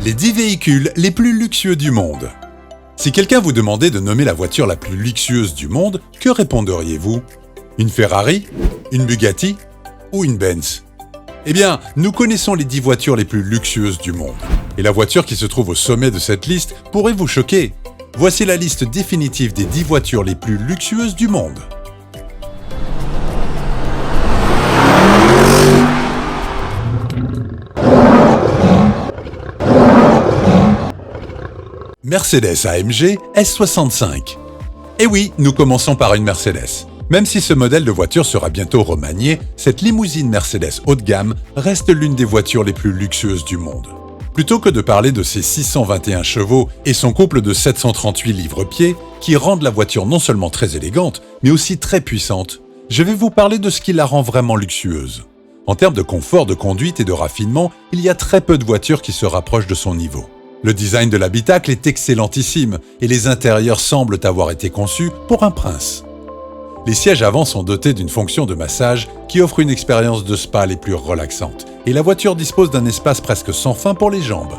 Les 10 véhicules les plus luxueux du monde. Si quelqu'un vous demandait de nommer la voiture la plus luxueuse du monde, que réponderiez-vous? Une Ferrari? Une Bugatti? Ou une Benz? Eh bien, nous connaissons les 10 voitures les plus luxueuses du monde. Et la voiture qui se trouve au sommet de cette liste pourrait vous choquer. Voici la liste définitive des 10 voitures les plus luxueuses du monde. Mercedes AMG S65. Et oui, nous commençons par une Mercedes. Même si ce modèle de voiture sera bientôt remanié, cette limousine Mercedes haut de gamme reste l'une des voitures les plus luxueuses du monde. Plutôt que de parler de ses 621 chevaux et son couple de 738 livres-pieds, qui rendent la voiture non seulement très élégante, mais aussi très puissante, je vais vous parler de ce qui la rend vraiment luxueuse. En termes de confort, de conduite et de raffinement, il y a très peu de voitures qui se rapprochent de son niveau. Le design de l'habitacle est excellentissime et les intérieurs semblent avoir été conçus pour un prince. Les sièges avant sont dotés d'une fonction de massage qui offre une expérience de spa les plus relaxantes et la voiture dispose d'un espace presque sans fin pour les jambes.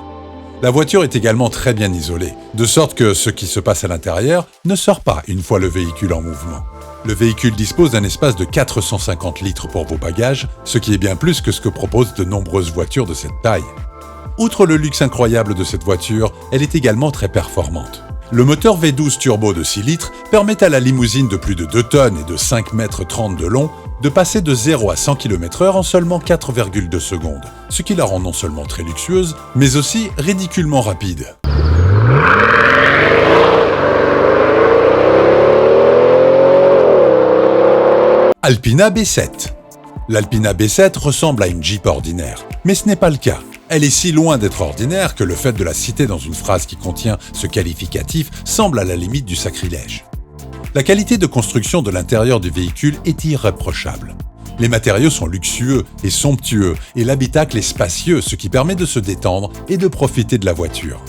La voiture est également très bien isolée, de sorte que ce qui se passe à l'intérieur ne sort pas une fois le véhicule en mouvement. Le véhicule dispose d'un espace de 450 litres pour vos bagages, ce qui est bien plus que ce que proposent de nombreuses voitures de cette taille. Outre le luxe incroyable de cette voiture, elle est également très performante. Le moteur V12 turbo de 6 litres permet à la limousine de plus de 2 tonnes et de 5,30 mètres de long de passer de 0 à 100 km/h en seulement 4,2 secondes, ce qui la rend non seulement très luxueuse, mais aussi ridiculement rapide. Alpina B7. L'Alpina B7 ressemble à une Jeep ordinaire, mais ce n'est pas le cas. Elle est si loin d'être ordinaire que le fait de la citer dans une phrase qui contient ce qualificatif semble à la limite du sacrilège. La qualité de construction de l'intérieur du véhicule est irréprochable. Les matériaux sont luxueux et somptueux et l'habitacle est spacieux, ce qui permet de se détendre et de profiter de la voiture.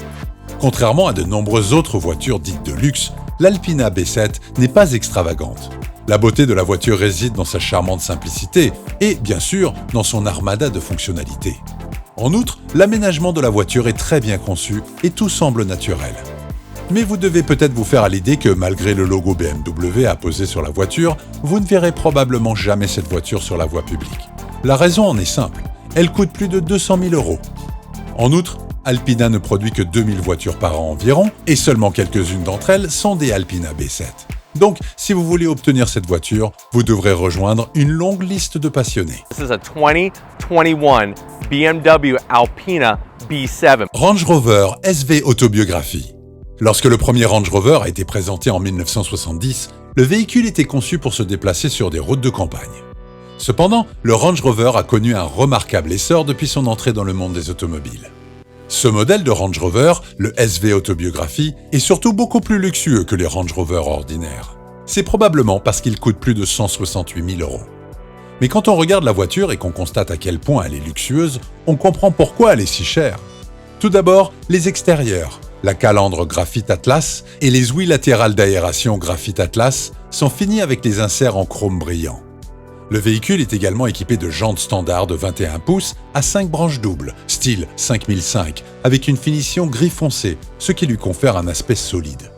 Contrairement à de nombreuses autres voitures dites de luxe, l'Alpina B7 n'est pas extravagante. La beauté de la voiture réside dans sa charmante simplicité et, bien sûr, dans son armada de fonctionnalités. En outre, l'aménagement de la voiture est très bien conçu et tout semble naturel. Mais vous devez peut-être vous faire à l'idée que malgré le logo BMW apposé sur la voiture, vous ne verrez probablement jamais cette voiture sur la voie publique. La raison en est simple, elle coûte plus de 200 000 €. En outre, Alpina ne produit que 2000 voitures par an environ et seulement quelques-unes d'entre elles sont des Alpina B7. Donc, si vous voulez obtenir cette voiture, vous devrez rejoindre une longue liste de passionnés. This is a 2021 BMW Alpina B7. Range Rover SV Autobiographie. Lorsque le premier Range Rover a été présenté en 1970, le véhicule était conçu pour se déplacer sur des routes de campagne. Cependant, le Range Rover a connu un remarquable essor depuis son entrée dans le monde des automobiles. Ce modèle de Range Rover, le SV Autobiographie, est surtout beaucoup plus luxueux que les Range Rover ordinaires. C'est probablement parce qu'il coûte plus de 168 000 €. Mais quand on regarde la voiture et qu'on constate à quel point elle est luxueuse, on comprend pourquoi elle est si chère. Tout d'abord, les extérieurs. La calandre graphite Atlas et les ouïes latérales d'aération graphite Atlas sont finies avec les inserts en chrome brillant. Le véhicule est également équipé de jantes standards de 21 pouces à 5 branches doubles, style 5005, avec une finition gris foncé, ce qui lui confère un aspect solide.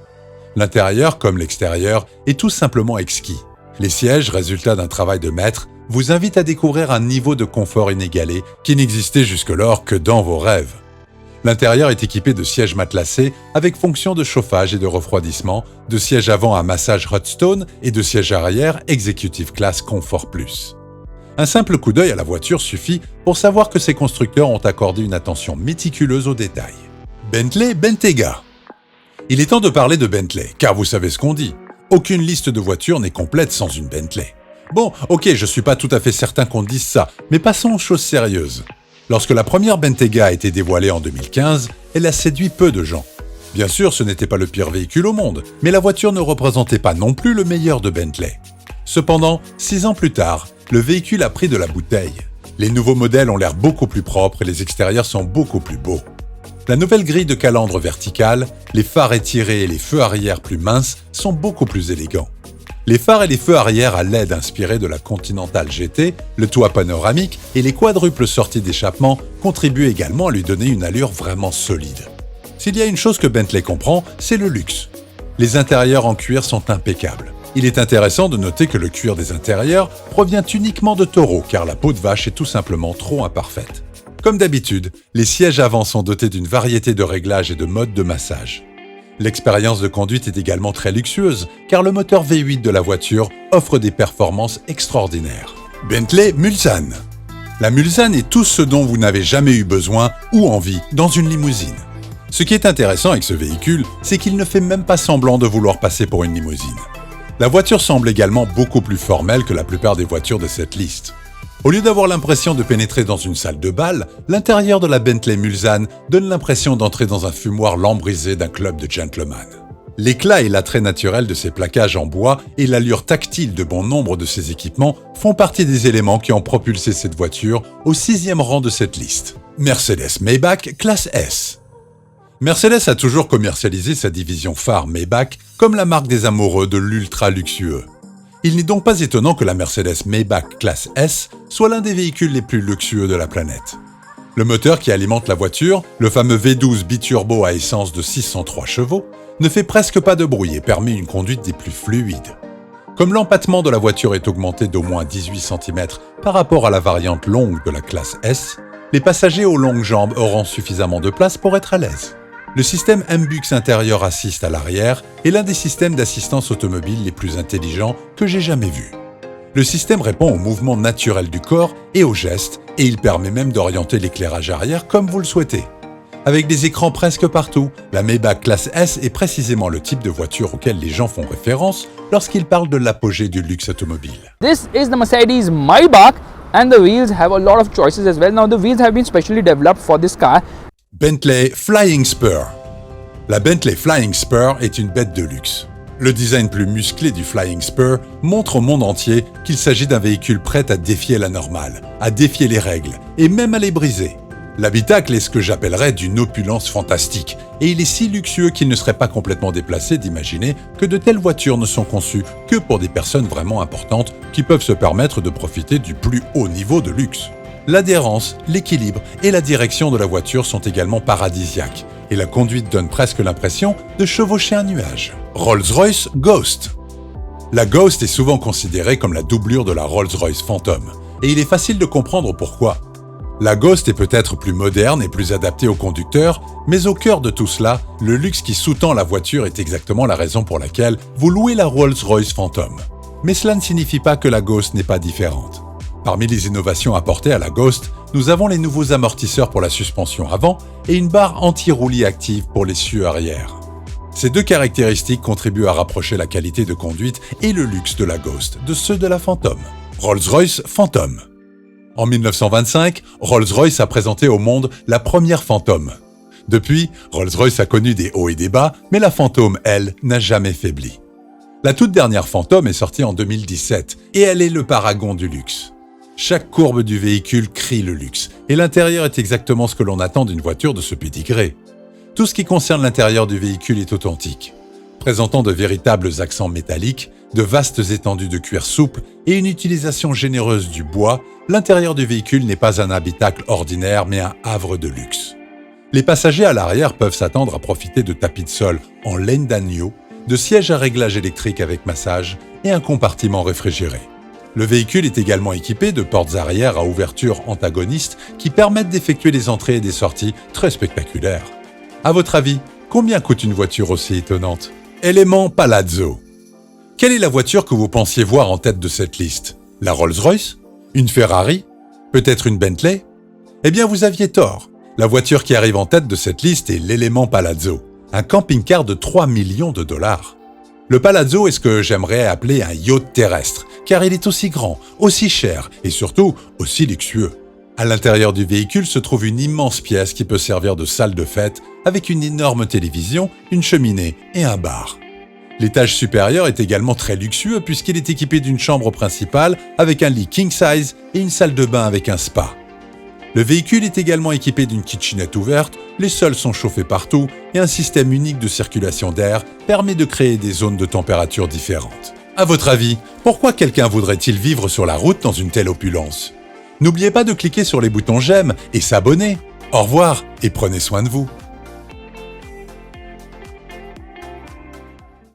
L'intérieur, comme l'extérieur, est tout simplement exquis. Les sièges, résultat d'un travail de maître, vous invitent à découvrir un niveau de confort inégalé qui n'existait jusque-lors que dans vos rêves. L'intérieur est équipé de sièges matelassés avec fonction de chauffage et de refroidissement, de sièges avant à massage Hotstone et de sièges arrière Executive Class Comfort Plus. Un simple coup d'œil à la voiture suffit pour savoir que ces constructeurs ont accordé une attention méticuleuse aux détails. Bentley Bentayga. Il est temps de parler de Bentley, car vous savez ce qu'on dit. Aucune liste de voitures n'est complète sans une Bentley. Bon, ok, je suis pas tout à fait certain qu'on dise ça, mais passons aux choses sérieuses. Lorsque la première Bentayga a été dévoilée en 2015, elle a séduit peu de gens. Bien sûr, ce n'était pas le pire véhicule au monde, mais la voiture ne représentait pas non plus le meilleur de Bentley. Cependant, 6 ans plus tard, le véhicule a pris de la bouteille. Les nouveaux modèles ont l'air beaucoup plus propres et les extérieurs sont beaucoup plus beaux. La nouvelle grille de calandre verticale, les phares étirés et les feux arrière plus minces sont beaucoup plus élégants. Les phares et les feux arrière à LED inspirés de la Continental GT, le toit panoramique et les quadruples sorties d'échappement contribuent également à lui donner une allure vraiment solide. S'il y a une chose que Bentley comprend, c'est le luxe. Les intérieurs en cuir sont impeccables. Il est intéressant de noter que le cuir des intérieurs provient uniquement de taureaux car la peau de vache est tout simplement trop imparfaite. Comme d'habitude, les sièges avant sont dotés d'une variété de réglages et de modes de massage. L'expérience de conduite est également très luxueuse, car le moteur V8 de la voiture offre des performances extraordinaires. Bentley Mulsanne. La Mulsanne est tout ce dont vous n'avez jamais eu besoin ou envie dans une limousine. Ce qui est intéressant avec ce véhicule, c'est qu'il ne fait même pas semblant de vouloir passer pour une limousine. La voiture semble également beaucoup plus formelle que la plupart des voitures de cette liste. Au lieu d'avoir l'impression de pénétrer dans une salle de bal, l'intérieur de la Bentley Mulsanne donne l'impression d'entrer dans un fumoir lambrisé d'un club de gentlemen. L'éclat et l'attrait naturel de ses plaquages en bois et l'allure tactile de bon nombre de ses équipements font partie des éléments qui ont propulsé cette voiture au 6e rang de cette liste. Mercedes-Maybach classe S. Mercedes a toujours commercialisé sa division phare Maybach comme la marque des amoureux de l'ultra luxueux. Il n'est donc pas étonnant que la Mercedes Maybach classe S soit l'un des véhicules les plus luxueux de la planète. Le moteur qui alimente la voiture, le fameux V12 biturbo à essence de 603 chevaux, ne fait presque pas de bruit et permet une conduite des plus fluides. Comme l'empattement de la voiture est augmenté d'au moins 18 cm par rapport à la variante longue de la classe S, les passagers aux longues jambes auront suffisamment de place pour être à l'aise. Le système MBUX intérieur assist à l'arrière est l'un des systèmes d'assistance automobile les plus intelligents que j'ai jamais vus. Le système répond aux mouvements naturels du corps et aux gestes, et il permet même d'orienter l'éclairage arrière comme vous le souhaitez. Avec des écrans presque partout, la Maybach classe S est précisément le type de voiture auquel les gens font référence lorsqu'ils parlent de l'apogée du luxe automobile. This is the Mercedes Maybach and the wheels have a lot of choices as well. Now the wheels have been specially developed for this car. Bentley Flying Spur. La Bentley Flying Spur est une bête de luxe. Le design plus musclé du Flying Spur montre au monde entier qu'il s'agit d'un véhicule prêt à défier la normale, à défier les règles et même à les briser. L'habitacle est ce que j'appellerais d'une opulence fantastique, et il est si luxueux qu'il ne serait pas complètement déplacé d'imaginer que de telles voitures ne sont conçues que pour des personnes vraiment importantes qui peuvent se permettre de profiter du plus haut niveau de luxe. L'adhérence, l'équilibre et la direction de la voiture sont également paradisiaques, et la conduite donne presque l'impression de chevaucher un nuage. Rolls-Royce Ghost. La Ghost est souvent considérée comme la doublure de la Rolls-Royce Phantom, et il est facile de comprendre pourquoi. La Ghost est peut-être plus moderne et plus adaptée aux conducteurs, mais au cœur de tout cela, le luxe qui sous-tend la voiture est exactement la raison pour laquelle vous louez la Rolls-Royce Phantom. Mais cela ne signifie pas que la Ghost n'est pas différente. Parmi les innovations apportées à la Ghost, nous avons les nouveaux amortisseurs pour la suspension avant et une barre anti-roulis active pour l'essieu arrière. Ces deux caractéristiques contribuent à rapprocher la qualité de conduite et le luxe de la Ghost de ceux de la Phantom. Rolls-Royce Phantom. En 1925, Rolls-Royce a présenté au monde la première Phantom. Depuis, Rolls-Royce a connu des hauts et des bas, mais la Phantom, elle, n'a jamais faibli. La toute dernière Phantom est sortie en 2017 et elle est le paragon du luxe. Chaque courbe du véhicule crie le luxe, et l'intérieur est exactement ce que l'on attend d'une voiture de ce pédigré. Tout ce qui concerne l'intérieur du véhicule est authentique, présentant de véritables accents métalliques, de vastes étendues de cuir souple et une utilisation généreuse du bois. L'intérieur du véhicule n'est pas un habitacle ordinaire, mais un havre de luxe. Les passagers à l'arrière peuvent s'attendre à profiter de tapis de sol en laine d'agneau, de sièges à réglage électrique avec massage et un compartiment réfrigéré. Le véhicule est également équipé de portes arrière à ouverture antagoniste qui permettent d'effectuer des entrées et des sorties très spectaculaires. À votre avis, combien coûte une voiture aussi étonnante ? Élément Palazzo. Quelle est la voiture que vous pensiez voir en tête de cette liste ? La Rolls-Royce ? Une Ferrari ? Peut-être une Bentley ? Eh bien, vous aviez tort. La voiture qui arrive en tête de cette liste est l'élément Palazzo, un camping-car de 3 millions de dollars. Le Palazzo est ce que j'aimerais appeler un yacht terrestre, car il est aussi grand, aussi cher et surtout aussi luxueux. À l'intérieur du véhicule se trouve une immense pièce qui peut servir de salle de fête avec une énorme télévision, une cheminée et un bar. L'étage supérieur est également très luxueux puisqu'il est équipé d'une chambre principale avec un lit king size et une salle de bain avec un spa. Le véhicule est également équipé d'une kitchenette ouverte, les sols sont chauffés partout et un système unique de circulation d'air permet de créer des zones de température différentes. À votre avis, pourquoi quelqu'un voudrait-il vivre sur la route dans une telle opulence? N'oubliez pas de cliquer sur les boutons j'aime et s'abonner. Au revoir et prenez soin de vous.